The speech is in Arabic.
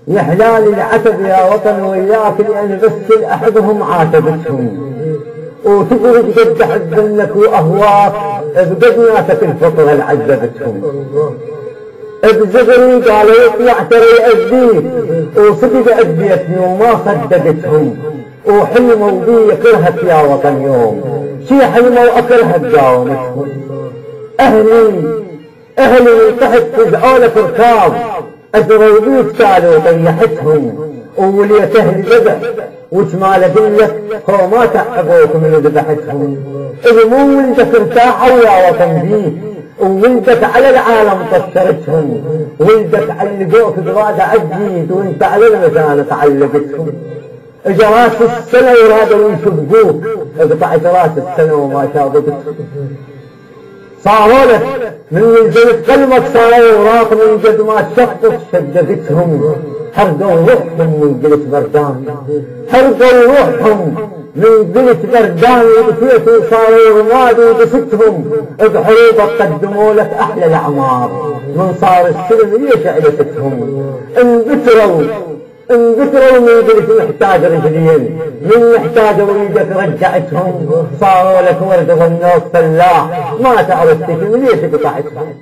يا حلال العتب يا وطن وياك لأن بس أحدهم عاتبتهم وتقعد قد حزنك وأهواك بقد ناسك الفطرة اللي عذبتهم بزغري قالوا يطلع ترى يأذيك وصدق أذيتني وما صدقتهم وحلموا بي كرهت يا وطن يوم شي حلموا أكرهت داومتهم أهلي تحت فزعوا ركاب أجروا بيك سالوا طيحتهم ووليت أهلي ذبح وشمال أقولك هو ما تعبوكم اللي ذبحتهم إذا مو ولدك ارتاحوا يا وطن بيك وولدك على العالم طشرتهم ولدك علقوك بغادة عجيد وانت على المكان تعلقتهم اجا راس السنة ورادوا يشبقوك اقطعت راس السنة وما شابقتهم صاروا لك من جلد قلبك صاروا وراق من قد ما شقت شدقتهم حرقوا روحهم من جلد بردان حرقوا روحهم من جلد بردان وبسيتوا صاروا رماد وبستهم بحروبك قدموا لك احلى الاعمار من صار السلم ليش عيلتهم انقتلوا من قلت محتاج رجلين من محتاج وليدك رجعتهم صاروا لك ورد ظنوك فلاح ما تعرف تكمل ليش قطعتهم